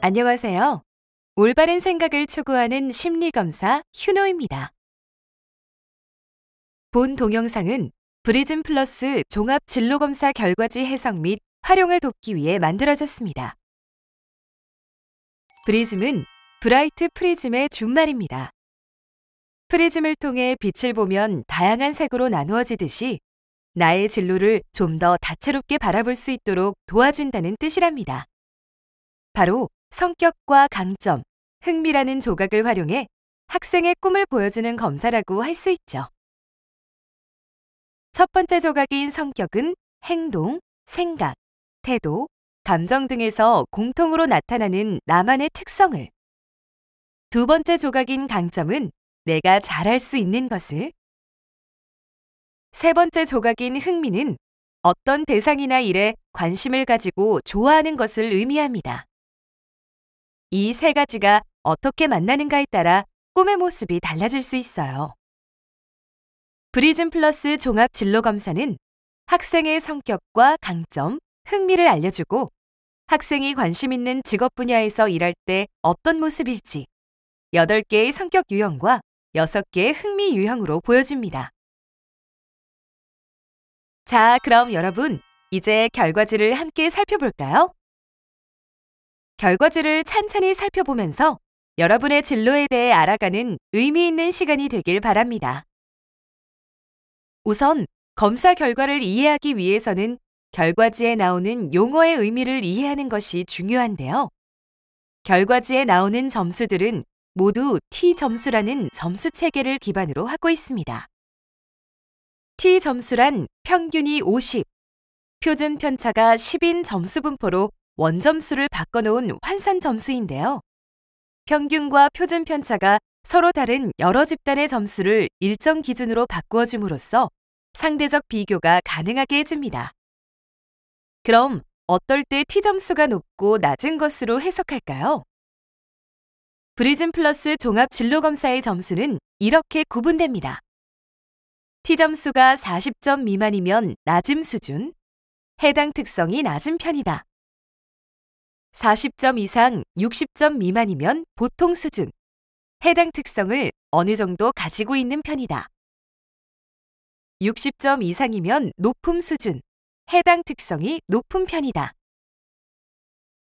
안녕하세요. 올바른 생각을 추구하는 심리검사 휴노입니다. 본 동영상은 브리즘 플러스 종합 진로검사 결과지 해석 및 활용을 돕기 위해 만들어졌습니다. 브리즘은 브라이트 프리즘의 준말입니다. 프리즘을 통해 빛을 보면 다양한 색으로 나누어지듯이 나의 진로를 좀 더 다채롭게 바라볼 수 있도록 도와준다는 뜻이랍니다. 바로 성격과 강점, 흥미라는 조각을 활용해 학생의 꿈을 보여주는 검사라고 할 수 있죠. 첫 번째 조각인 성격은 행동, 생각, 태도, 감정 등에서 공통으로 나타나는 나만의 특성을, 두 번째 조각인 강점은 내가 잘할 수 있는 것을, 세 번째 조각인 흥미는 어떤 대상이나 일에 관심을 가지고 좋아하는 것을 의미합니다. 이 세 가지가 어떻게 만나는가에 따라 꿈의 모습이 달라질 수 있어요. 브리즘 플러스 종합 진로 검사는 학생의 성격과 강점, 흥미를 알려주고 학생이 관심 있는 직업 분야에서 일할 때 어떤 모습일지 8개의 성격 유형과 6개의 흥미 유형으로 보여줍니다. 자, 그럼 여러분, 이제 결과지를 함께 살펴볼까요? 결과지를 찬찬히 살펴보면서 여러분의 진로에 대해 알아가는 의미 있는 시간이 되길 바랍니다. 우선 검사 결과를 이해하기 위해서는 결과지에 나오는 용어의 의미를 이해하는 것이 중요한데요. 결과지에 나오는 점수들은 모두 T점수라는 점수 체계를 기반으로 하고 있습니다. T점수란 평균이 50, 표준 편차가 10인 점수 분포로 원점수를 바꿔놓은 환산 점수인데요. 평균과 표준 편차가 서로 다른 여러 집단의 점수를 일정 기준으로 바꾸어 줌으로써 상대적 비교가 가능하게 해줍니다. 그럼 어떨 때 T점수가 높고 낮은 것으로 해석할까요? 브리즘 플러스 종합 진로검사의 점수는 이렇게 구분됩니다. T점수가 40점 미만이면 낮음 수준, 해당 특성이 낮은 편이다. 40점 이상 60점 미만이면 보통 수준, 해당 특성을 어느 정도 가지고 있는 편이다. 60점 이상이면 높음 수준, 해당 특성이 높은 편이다.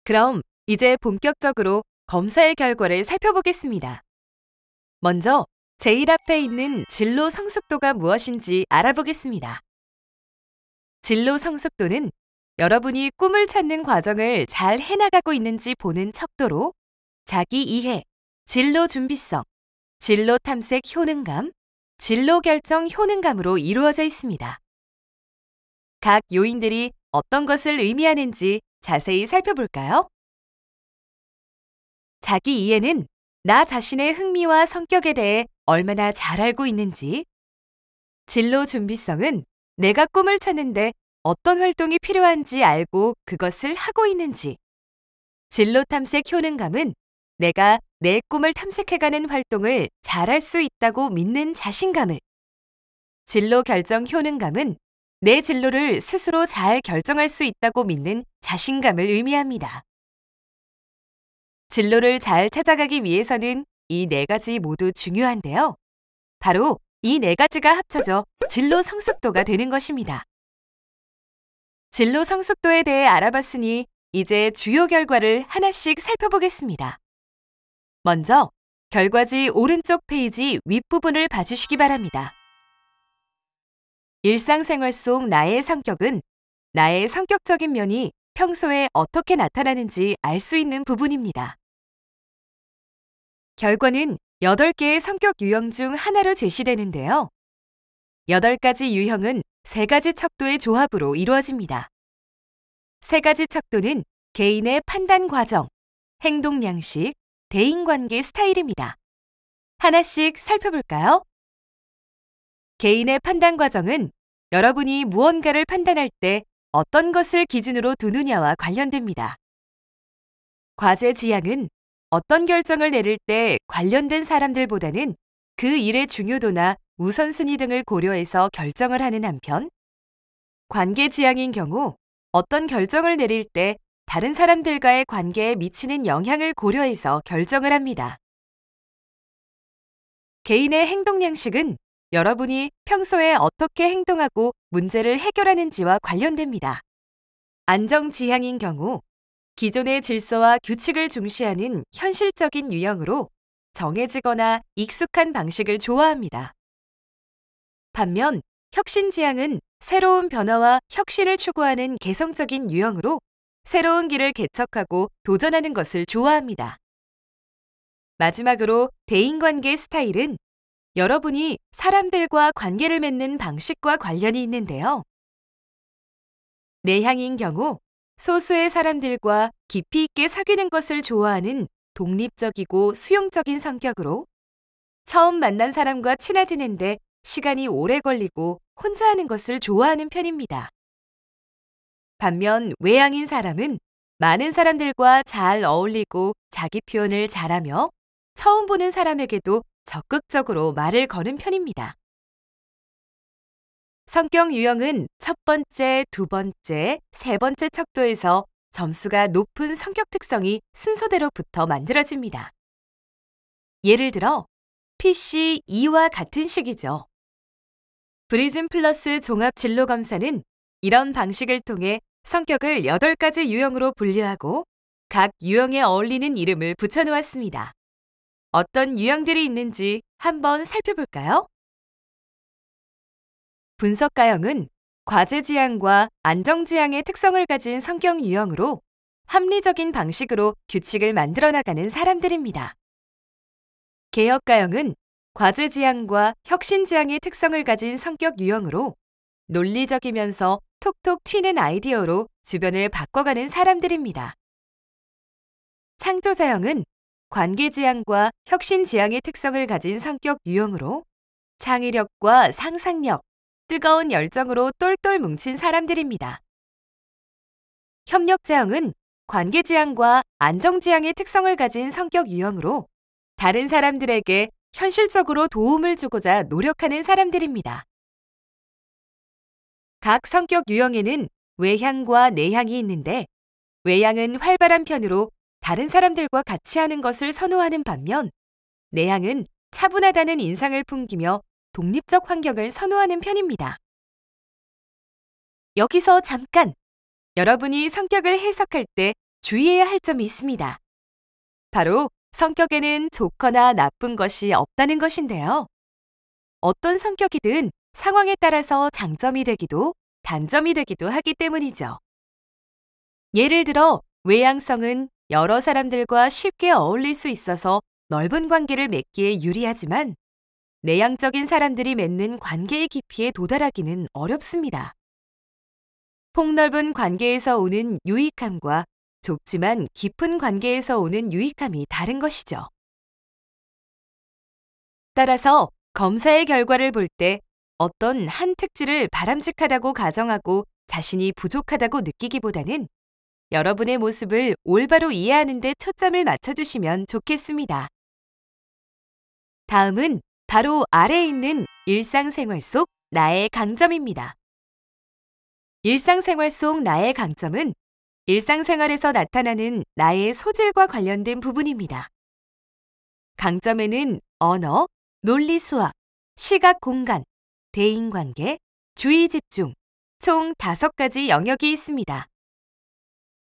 그럼 이제 본격적으로 검사의 결과를 살펴보겠습니다. 먼저 제일 앞에 있는 진로 성숙도가 무엇인지 알아보겠습니다. 진로 성숙도는 여러분이 꿈을 찾는 과정을 잘 해나가고 있는지 보는 척도로 자기 이해, 진로 준비성, 진로 탐색 효능감, 진로 결정 효능감으로 이루어져 있습니다. 각 요인들이 어떤 것을 의미하는지 자세히 살펴볼까요? 자기 이해는 나 자신의 흥미와 성격에 대해 얼마나 잘 알고 있는지, 진로 준비성은 내가 꿈을 찾는데 어떤 활동이 필요한지 알고 그것을 하고 있는지, 진로 탐색 효능감은 내가 내 꿈을 탐색해가는 활동을 잘할 수 있다고 믿는 자신감을, 진로 결정 효능감은 내 진로를 스스로 잘 결정할 수 있다고 믿는 자신감을 의미합니다. 진로를 잘 찾아가기 위해서는 이 4가지 모두 중요한데요. 바로 이 4가지가 합쳐져 진로 성숙도가 되는 것입니다. 진로 성숙도에 대해 알아봤으니 이제 주요 결과를 하나씩 살펴보겠습니다. 먼저 결과지 오른쪽 페이지 윗부분을 봐주시기 바랍니다. 일상생활 속 나의 성격은 나의 성격적인 면이 평소에 어떻게 나타나는지 알 수 있는 부분입니다. 결과는 8개의 성격 유형 중 하나로 제시되는데요. 8가지 유형은 3가지 척도의 조합으로 이루어집니다. 3가지 척도는 개인의 판단 과정, 행동 양식, 대인관계 스타일입니다. 하나씩 살펴볼까요? 개인의 판단 과정은 여러분이 무언가를 판단할 때 어떤 것을 기준으로 두느냐와 관련됩니다. 과제 지향은 어떤 결정을 내릴 때 관련된 사람들보다는 그 일의 중요도나 우선순위 등을 고려해서 결정을 하는 한편, 관계 지향인 경우 어떤 결정을 내릴 때 다른 사람들과의 관계에 미치는 영향을 고려해서 결정을 합니다. 개인의 행동 양식은 여러분이 평소에 어떻게 행동하고 문제를 해결하는지와 관련됩니다. 안정지향인 경우 기존의 질서와 규칙을 중시하는 현실적인 유형으로 정해지거나 익숙한 방식을 좋아합니다. 반면 혁신지향은 새로운 변화와 혁신을 추구하는 개성적인 유형으로 새로운 길을 개척하고 도전하는 것을 좋아합니다. 마지막으로 대인관계 스타일은 여러분이 사람들과 관계를 맺는 방식과 관련이 있는데요. 내향인 경우 소수의 사람들과 깊이 있게 사귀는 것을 좋아하는 독립적이고 수용적인 성격으로 처음 만난 사람과 친해지는데 시간이 오래 걸리고 혼자 하는 것을 좋아하는 편입니다. 반면 외향인 사람은 많은 사람들과 잘 어울리고 자기 표현을 잘하며 처음 보는 사람에게도 적극적으로 말을 거는 편입니다. 성격 유형은 첫 번째, 두 번째, 세 번째 척도에서 점수가 높은 성격 특성이 순서대로부터 만들어집니다. 예를 들어 PC 2와 같은 식이죠. 프리즘 플러스 종합 진로 검사는 이런 방식을 통해 성격을 8가지 유형으로 분류하고 각 유형에 어울리는 이름을 붙여놓았습니다. 어떤 유형들이 있는지 한번 살펴볼까요? 분석가형은 과제지향과 안정지향의 특성을 가진 성격 유형으로 합리적인 방식으로 규칙을 만들어 나가는 사람들입니다. 개혁가형은 과제지향과 혁신지향의 특성을 가진 성격 유형으로 논리적이면서 톡톡 튀는 아이디어로 주변을 바꿔가는 사람들입니다. 창조자형은 관계지향과 혁신지향의 특성을 가진 성격 유형으로 창의력과 상상력, 뜨거운 열정으로 똘똘 뭉친 사람들입니다. 협력자형은 관계지향과 안정지향의 특성을 가진 성격 유형으로 다른 사람들에게 현실적으로 도움을 주고자 노력하는 사람들입니다. 각 성격 유형에는 외향과 내향이 있는데 외향은 활발한 편으로 다른 사람들과 같이 하는 것을 선호하는 반면 내향은 차분하다는 인상을 풍기며 독립적 환경을 선호하는 편입니다. 여기서 잠깐! 여러분이 성격을 해석할 때 주의해야 할 점이 있습니다. 바로 성격에는 좋거나 나쁜 것이 없다는 것인데요. 어떤 성격이든 상황에 따라서 장점이 되기도 단점이 되기도 하기 때문이죠. 예를 들어 외향성은 여러 사람들과 쉽게 어울릴 수 있어서 넓은 관계를 맺기에 유리하지만 내향적인 사람들이 맺는 관계의 깊이에 도달하기는 어렵습니다. 폭넓은 관계에서 오는 유익함과 좁지만 깊은 관계에서 오는 유익함이 다른 것이죠. 따라서 검사의 결과를 볼 때 어떤 한 특질을 바람직하다고 가정하고 자신이 부족하다고 느끼기보다는 여러분의 모습을 올바로 이해하는 데 초점을 맞춰주시면 좋겠습니다. 다음은 바로 아래에 있는 일상생활 속 나의 강점입니다. 일상생활 속 나의 강점은 일상생활에서 나타나는 나의 소질과 관련된 부분입니다. 강점에는 언어, 논리 수학, 시각 공간, 대인관계, 주의 집중, 총 5가지 영역이 있습니다.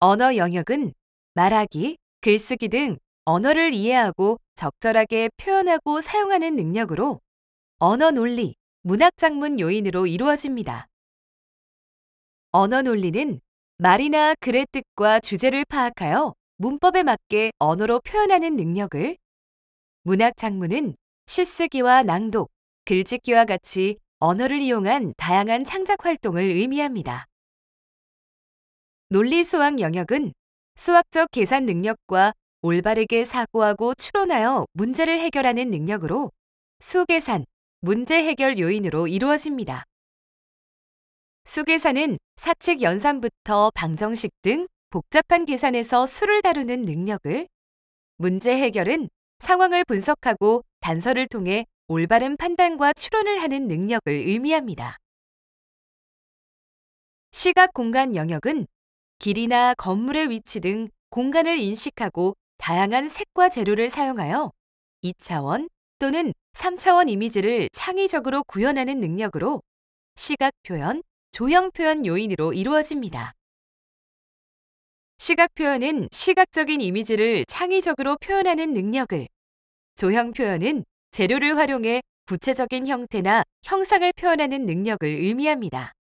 언어 영역은 말하기, 글쓰기 등 언어를 이해하고 적절하게 표현하고 사용하는 능력으로 언어 논리, 문학 작문 요인으로 이루어집니다. 언어 논리는 말이나 글의 뜻과 주제를 파악하여 문법에 맞게 언어로 표현하는 능력을, 문학 작문은 시쓰기와 낭독, 글짓기와 같이 언어를 이용한 다양한 창작 활동을 의미합니다. 논리 수학 영역은 수학적 계산 능력과 올바르게 사고하고 추론하여 문제를 해결하는 능력으로 수계산, 문제 해결 요인으로 이루어집니다. 수계산은 사칙 연산부터 방정식 등 복잡한 계산에서 수를 다루는 능력을, 문제 해결은 상황을 분석하고 단서를 통해 올바른 판단과 추론을 하는 능력을 의미합니다. 시각 공간 영역은 길이나 건물의 위치 등 공간을 인식하고 다양한 색과 재료를 사용하여 2차원 또는 3차원 이미지를 창의적으로 구현하는 능력으로 시각 표현, 조형 표현 요인으로 이루어집니다. 시각 표현은 시각적인 이미지를 창의적으로 표현하는 능력을, 조형 표현은 재료를 활용해 구체적인 형태나 형상을 표현하는 능력을 의미합니다.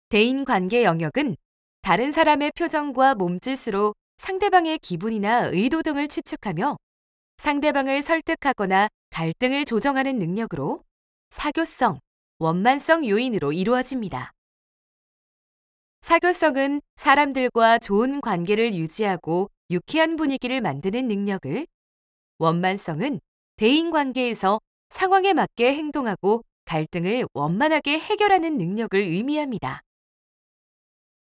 대인관계 영역은 다른 사람의 표정과 몸짓으로 상대방의 기분이나 의도 등을 추측하며 상대방을 설득하거나 갈등을 조정하는 능력으로 사교성, 원만성 요인으로 이루어집니다. 사교성은 사람들과 좋은 관계를 유지하고 유쾌한 분위기를 만드는 능력을, 원만성은 대인관계에서 상황에 맞게 행동하고 갈등을 원만하게 해결하는 능력을 의미합니다.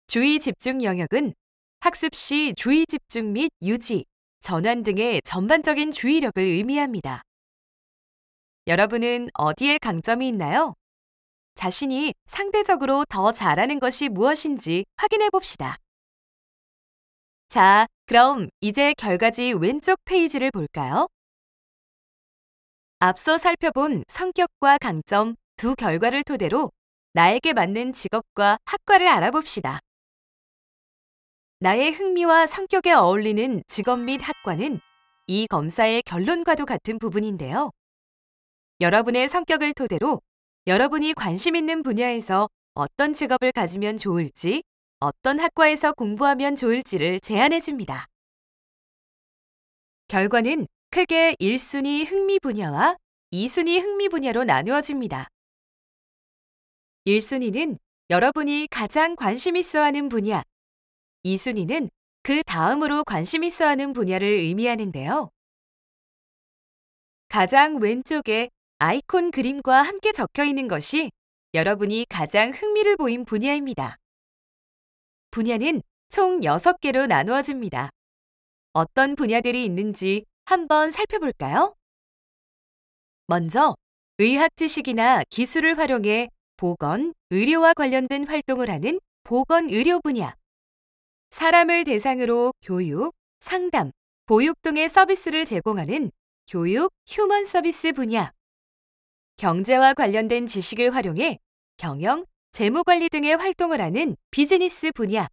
주의 집중 영역은 학습 시 주의 집중 및 유지, 전환 등의 전반적인 주의력을 의미합니다. 여러분은 어디에 강점이 있나요? 자신이 상대적으로 더 잘하는 것이 무엇인지 확인해 봅시다. 자, 그럼 이제 결과지 왼쪽 페이지를 볼까요? 앞서 살펴본 성격과 강점 두 결과를 토대로 나에게 맞는 직업과 학과를 알아봅시다. 나의 흥미와 성격에 어울리는 직업 및 학과는 이 검사의 결론과도 같은 부분인데요. 여러분의 성격을 토대로 여러분이 관심 있는 분야에서 어떤 직업을 가지면 좋을지, 어떤 학과에서 공부하면 좋을지를 제안해 줍니다. 결과는 크게 1순위 흥미 분야와 2순위 흥미 분야로 나누어집니다. 1순위는 여러분이 가장 관심 있어 하는 분야, 2순위는 그 다음으로 관심 있어 하는 분야를 의미하는데요. 가장 왼쪽에 아이콘 그림과 함께 적혀 있는 것이 여러분이 가장 흥미를 보인 분야입니다. 분야는 총 6개로 나누어집니다. 어떤 분야들이 있는지 한번 살펴볼까요? 먼저 의학 지식이나 기술을 활용해 보건, 의료와 관련된 활동을 하는 보건의료 분야, 사람을 대상으로 교육, 상담, 보육 등의 서비스를 제공하는 교육, 휴먼 서비스 분야, 경제와 관련된 지식을 활용해 경영, 재무관리 등의 활동을 하는 비즈니스 분야,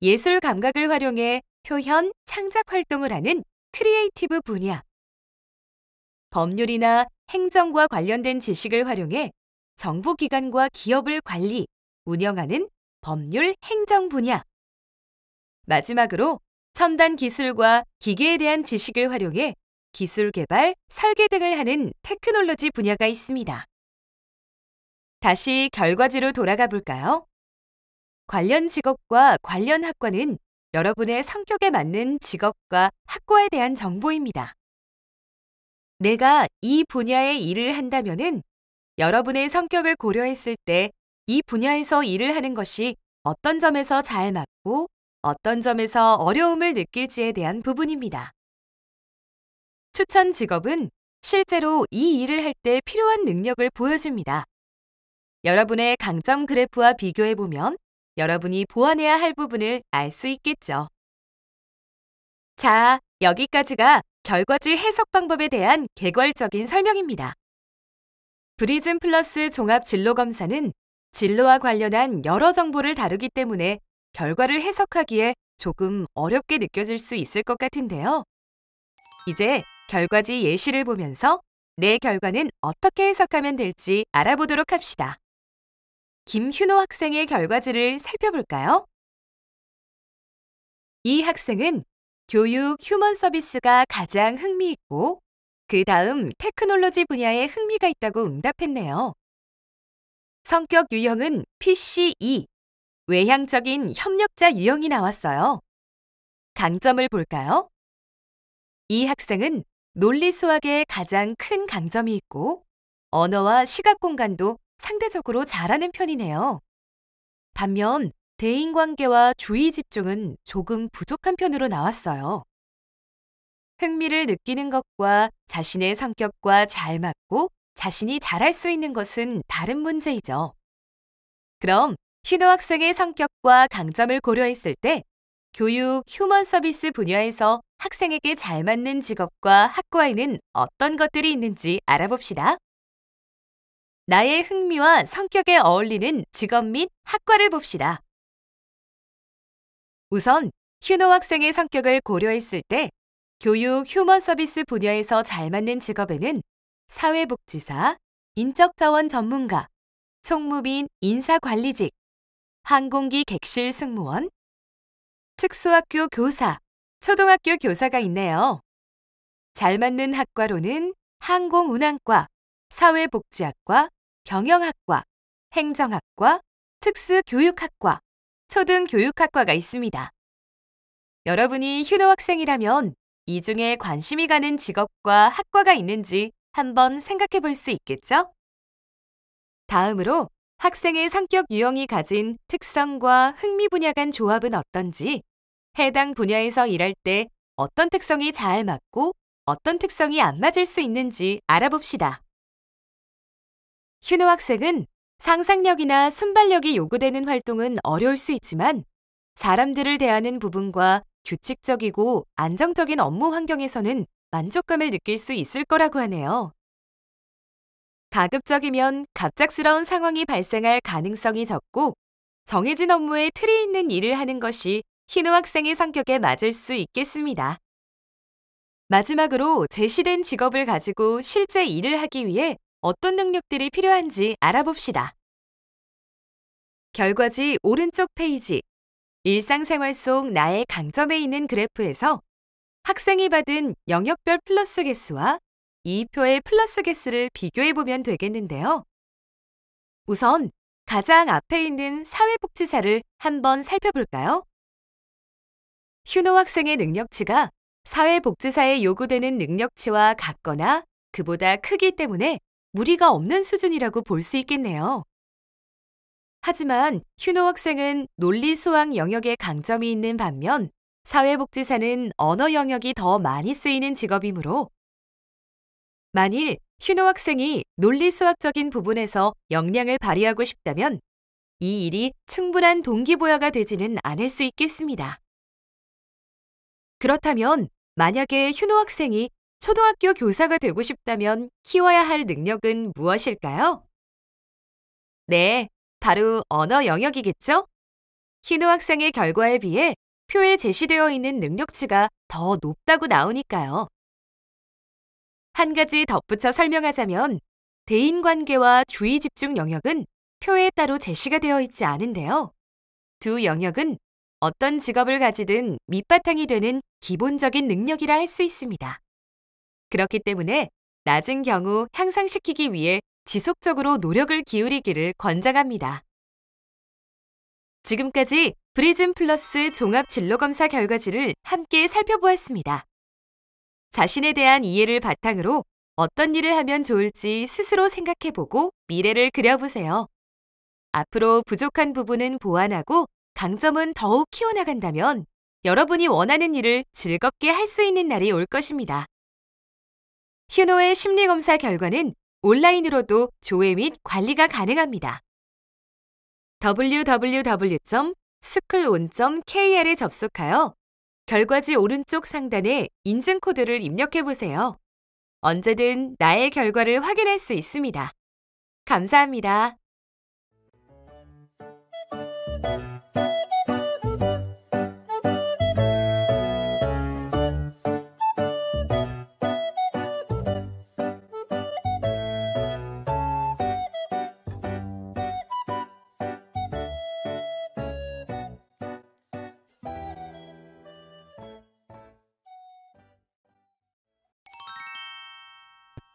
예술 감각을 활용해 표현, 창작 활동을 하는 크리에이티브 분야, 법률이나 행정과 관련된 지식을 활용해 정부기관과 기업을 관리, 운영하는 법률, 행정 분야, 마지막으로 첨단 기술과 기계에 대한 지식을 활용해 기술 개발, 설계 등을 하는 테크놀로지 분야가 있습니다. 다시 결과지로 돌아가 볼까요? 관련 직업과 관련 학과는 여러분의 성격에 맞는 직업과 학과에 대한 정보입니다. 내가 이 분야의 일을 한다면은 여러분의 성격을 고려했을 때 이 분야에서 일을 하는 것이 어떤 점에서 잘 맞고 어떤 점에서 어려움을 느낄지에 대한 부분입니다. 추천 직업은 실제로 이 일을 할 때 필요한 능력을 보여줍니다. 여러분의 강점 그래프와 비교해보면 여러분이 보완해야 할 부분을 알 수 있겠죠. 자, 여기까지가 결과지 해석 방법에 대한 개괄적인 설명입니다. 프리즘 플러스 종합 진로 검사는 진로와 관련한 여러 정보를 다루기 때문에 결과를 해석하기에 조금 어렵게 느껴질 수 있을 것 같은데요. 이제 결과지 예시를 보면서 내 결과는 어떻게 해석하면 될지 알아보도록 합시다. 김휴노 학생의 결과지를 살펴볼까요? 이 학생은 교육 휴먼 서비스가 가장 흥미있고 그 다음 테크놀로지 분야에 흥미가 있다고 응답했네요. 성격 유형은 PCE, 외향적인 협력자 유형이 나왔어요. 강점을 볼까요? 이 학생은 논리 수학에 가장 큰 강점이 있고 언어와 시각 공간도 상대적으로 잘하는 편이네요. 반면 대인관계와 주의 집중은 조금 부족한 편으로 나왔어요. 흥미를 느끼는 것과 자신의 성격과 잘 맞고 자신이 잘할 수 있는 것은 다른 문제이죠. 그럼 신호 학생의 성격과 강점을 고려했을 때 교육 휴먼 서비스 분야에서 학생에게 잘 맞는 직업과 학과에는 어떤 것들이 있는지 알아봅시다. 나의 흥미와 성격에 어울리는 직업 및 학과를 봅시다. 우선 휴노 학생의 성격을 고려했을 때 교육 휴먼 서비스 분야에서 잘 맞는 직업에는 사회복지사, 인적자원 전문가, 총무 및 인사관리직, 항공기 객실 승무원, 특수학교 교사, 초등학교 교사가 있네요. 잘 맞는 학과로는 항공운항과, 사회복지학과, 경영학과, 행정학과, 특수교육학과, 초등교육학과가 있습니다. 여러분이 휴노 학생이라면 이 중에 관심이 가는 직업과 학과가 있는지 한번 생각해 볼 수 있겠죠? 다음으로 학생의 성격 유형이 가진 특성과 흥미 분야 간 조합은 어떤지, 해당 분야에서 일할 때 어떤 특성이 잘 맞고 어떤 특성이 안 맞을 수 있는지 알아봅시다. 휴노 학생은 상상력이나 순발력이 요구되는 활동은 어려울 수 있지만 사람들을 대하는 부분과 규칙적이고 안정적인 업무 환경에서는 만족감을 느낄 수 있을 거라고 하네요. 가급적이면 갑작스러운 상황이 발생할 가능성이 적고 정해진 업무에 틀이 있는 일을 하는 것이 휴노 학생의 성격에 맞을 수 있겠습니다. 마지막으로 제시된 직업을 가지고 실제 일을 하기 위해 어떤 능력들이 필요한지 알아봅시다. 결과지 오른쪽 페이지, 일상생활 속 나의 강점에 있는 그래프에서 학생이 받은 영역별 플러스 개수와 이표의 플러스 개수를 비교해보면 되겠는데요. 우선 가장 앞에 있는 사회복지사를 한번 살펴볼까요? 휴노 학생의 능력치가 사회복지사에 요구되는 능력치와 같거나 그보다 크기 때문에 무리가 없는 수준이라고 볼 수 있겠네요. 하지만 휴노 학생은 논리 수학 영역에 강점이 있는 반면 사회복지사는 언어 영역이 더 많이 쓰이는 직업이므로 만일 휴노 학생이 논리 수학적인 부분에서 역량을 발휘하고 싶다면 이 일이 충분한 동기부여가 되지는 않을 수 있겠습니다. 그렇다면 만약에 휴노 학생이 초등학교 교사가 되고 싶다면 키워야 할 능력은 무엇일까요? 네, 바로 언어 영역이겠죠? 휴노 학생의 결과에 비해 표에 제시되어 있는 능력치가 더 높다고 나오니까요. 한 가지 덧붙여 설명하자면 대인관계와 주의 집중 영역은 표에 따로 제시가 되어 있지 않은데요. 두 영역은 어떤 직업을 가지든 밑바탕이 되는 기본적인 능력이라 할 수 있습니다. 그렇기 때문에 낮은 경우 향상시키기 위해 지속적으로 노력을 기울이기를 권장합니다. 지금까지 프리즘 플러스 종합 진로검사 결과지를 함께 살펴보았습니다. 자신에 대한 이해를 바탕으로 어떤 일을 하면 좋을지 스스로 생각해보고 미래를 그려보세요. 앞으로 부족한 부분은 보완하고 강점은 더욱 키워나간다면 여러분이 원하는 일을 즐겁게 할 수 있는 날이 올 것입니다. 휴노의 심리검사 결과는 온라인으로도 조회 및 관리가 가능합니다. www.schoolon.kr에 접속하여 결과지 오른쪽 상단에 인증 코드를 입력해보세요. 언제든 나의 결과를 확인할 수 있습니다. 감사합니다.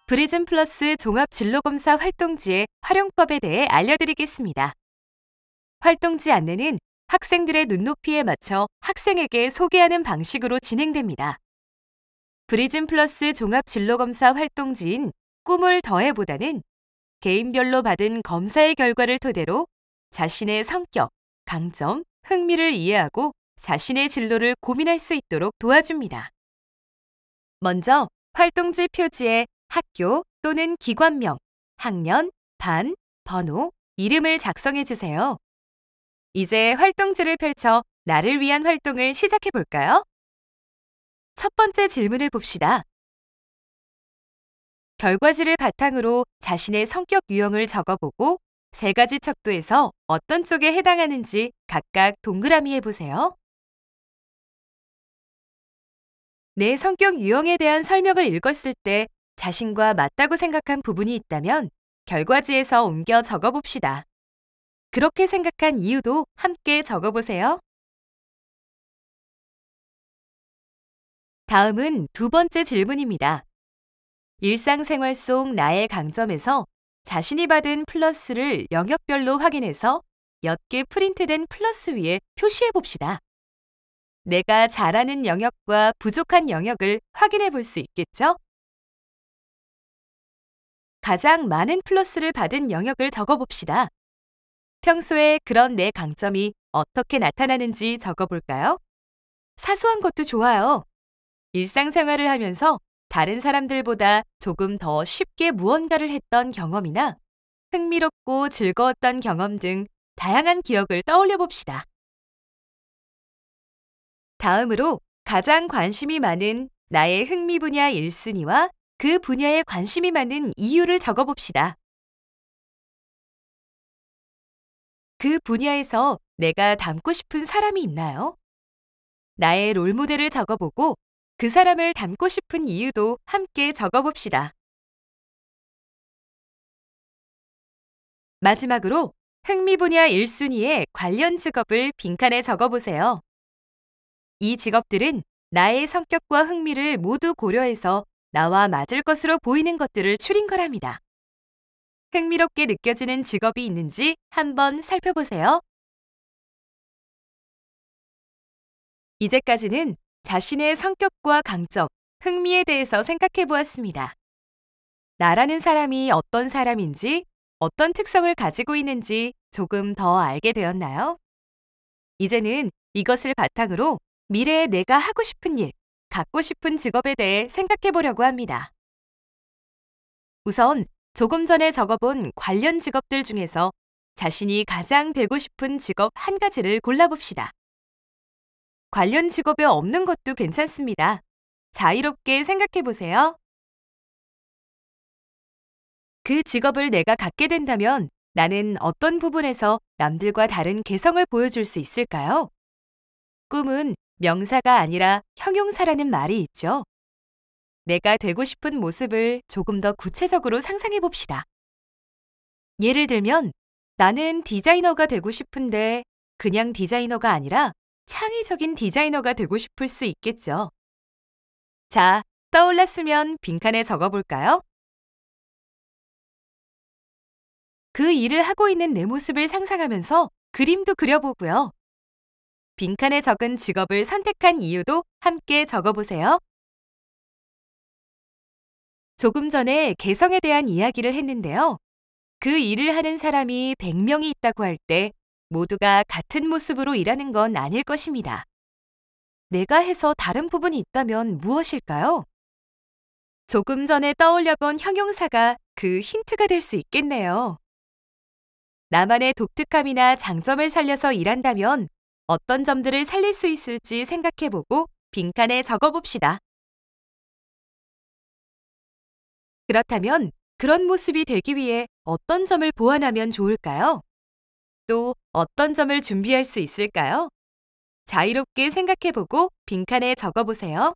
프리즘 플러스 종합 진로검사 활동지의 활용법에 대해 알려드리겠습니다. 활동지 안내는 학생들의 눈높이에 맞춰 학생에게 소개하는 방식으로 진행됩니다. 프리즘 플러스 종합 진로검사 활동지인 꿈을 더해보다는 개인별로 받은 검사의 결과를 토대로 자신의 성격, 강점, 흥미를 이해하고 자신의 진로를 고민할 수 있도록 도와줍니다. 먼저 활동지 표지에 학교 또는 기관명, 학년, 반, 번호, 이름을 작성해 주세요. 이제 활동지를 펼쳐 나를 위한 활동을 시작해 볼까요? 첫 번째 질문을 봅시다. 결과지를 바탕으로 자신의 성격 유형을 적어보고 세 가지 척도에서 어떤 쪽에 해당하는지 각각 동그라미 해보세요. 내 성격 유형에 대한 설명을 읽었을 때 자신과 맞다고 생각한 부분이 있다면 결과지에서 옮겨 적어봅시다. 그렇게 생각한 이유도 함께 적어보세요. 다음은 두 번째 질문입니다. 일상생활 속 나의 강점에서 자신이 받은 플러스를 영역별로 확인해서 옅게 프린트된 플러스 위에 표시해 봅시다. 내가 잘하는 영역과 부족한 영역을 확인해 볼 수 있겠죠? 가장 많은 플러스를 받은 영역을 적어 봅시다. 평소에 그런 내 강점이 어떻게 나타나는지 적어 볼까요? 사소한 것도 좋아요. 일상생활을 하면서 다른 사람들보다 조금 더 쉽게 무언가를 했던 경험이나 흥미롭고 즐거웠던 경험 등 다양한 기억을 떠올려 봅시다. 다음으로 가장 관심이 많은 나의 흥미 분야 1순위와 그 분야에 관심이 많은 이유를 적어 봅시다. 그 분야에서 내가 닮고 싶은 사람이 있나요? 나의 롤모델을 적어보고 그 사람을 닮고 싶은 이유도 함께 적어봅시다. 마지막으로 흥미 분야 1순위의 관련 직업을 빈칸에 적어보세요. 이 직업들은 나의 성격과 흥미를 모두 고려해서 나와 맞을 것으로 보이는 것들을 추린 거랍니다. 흥미롭게 느껴지는 직업이 있는지 한번 살펴보세요. 이제까지는 자신의 성격과 강점, 흥미에 대해서 생각해 보았습니다. 나라는 사람이 어떤 사람인지, 어떤 특성을 가지고 있는지 조금 더 알게 되었나요? 이제는 이것을 바탕으로 미래에 내가 하고 싶은 일, 갖고 싶은 직업에 대해 생각해 보려고 합니다. 우선 조금 전에 적어본 관련 직업들 중에서 자신이 가장 되고 싶은 직업 한 가지를 골라봅시다. 관련 직업에 없는 것도 괜찮습니다. 자유롭게 생각해 보세요. 그 직업을 내가 갖게 된다면 나는 어떤 부분에서 남들과 다른 개성을 보여줄 수 있을까요? 꿈은 명사가 아니라 형용사라는 말이 있죠. 내가 되고 싶은 모습을 조금 더 구체적으로 상상해 봅시다. 예를 들면, 나는 디자이너가 되고 싶은데 그냥 디자이너가 아니라 창의적인 디자이너가 되고 싶을 수 있겠죠. 자, 떠올랐으면 빈칸에 적어볼까요? 그 일을 하고 있는 내 모습을 상상하면서 그림도 그려보고요. 빈칸에 적은 직업을 선택한 이유도 함께 적어보세요. 조금 전에 개성에 대한 이야기를 했는데요. 그 일을 하는 사람이 100명이 있다고 할 때 모두가 같은 모습으로 일하는 건 아닐 것입니다. 내가 해서 다른 부분이 있다면 무엇일까요? 조금 전에 떠올려본 형용사가 그 힌트가 될 수 있겠네요. 나만의 독특함이나 장점을 살려서 일한다면 어떤 점들을 살릴 수 있을지 생각해보고 빈칸에 적어봅시다. 그렇다면 그런 모습이 되기 위해 어떤 점을 보완하면 좋을까요? 또 어떤 점을 준비할 수 있을까요? 자유롭게 생각해보고 빈칸에 적어보세요.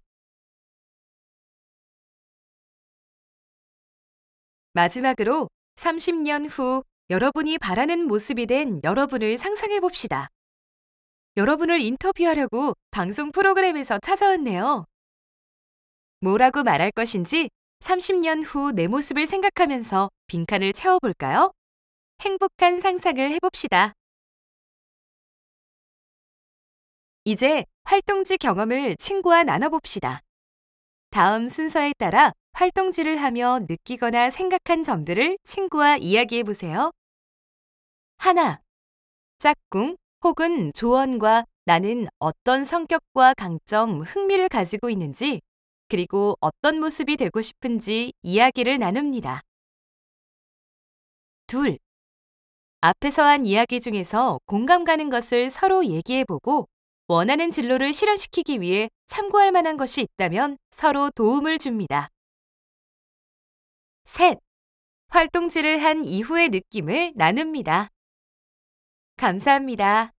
마지막으로 30년 후 여러분이 바라는 모습이 된 여러분을 상상해봅시다. 여러분을 인터뷰하려고 방송 프로그램에서 찾아왔네요. 뭐라고 말할 것인지 30년 후 내 모습을 생각하면서 빈칸을 채워볼까요? 행복한 상상을 해봅시다. 이제 활동지 경험을 친구와 나눠봅시다. 다음 순서에 따라 활동지를 하며 느끼거나 생각한 점들을 친구와 이야기해보세요. 하나, 짝꿍 혹은 조언과 나는 어떤 성격과 강점, 흥미를 가지고 있는지, 그리고 어떤 모습이 되고 싶은지 이야기를 나눕니다. 둘, 앞에서 한 이야기 중에서 공감 가는 것을 서로 얘기해보고 원하는 진로를 실현시키기 위해 참고할 만한 것이 있다면 서로 도움을 줍니다. 셋. 활동지를 한 이후의 느낌을 나눕니다. 감사합니다.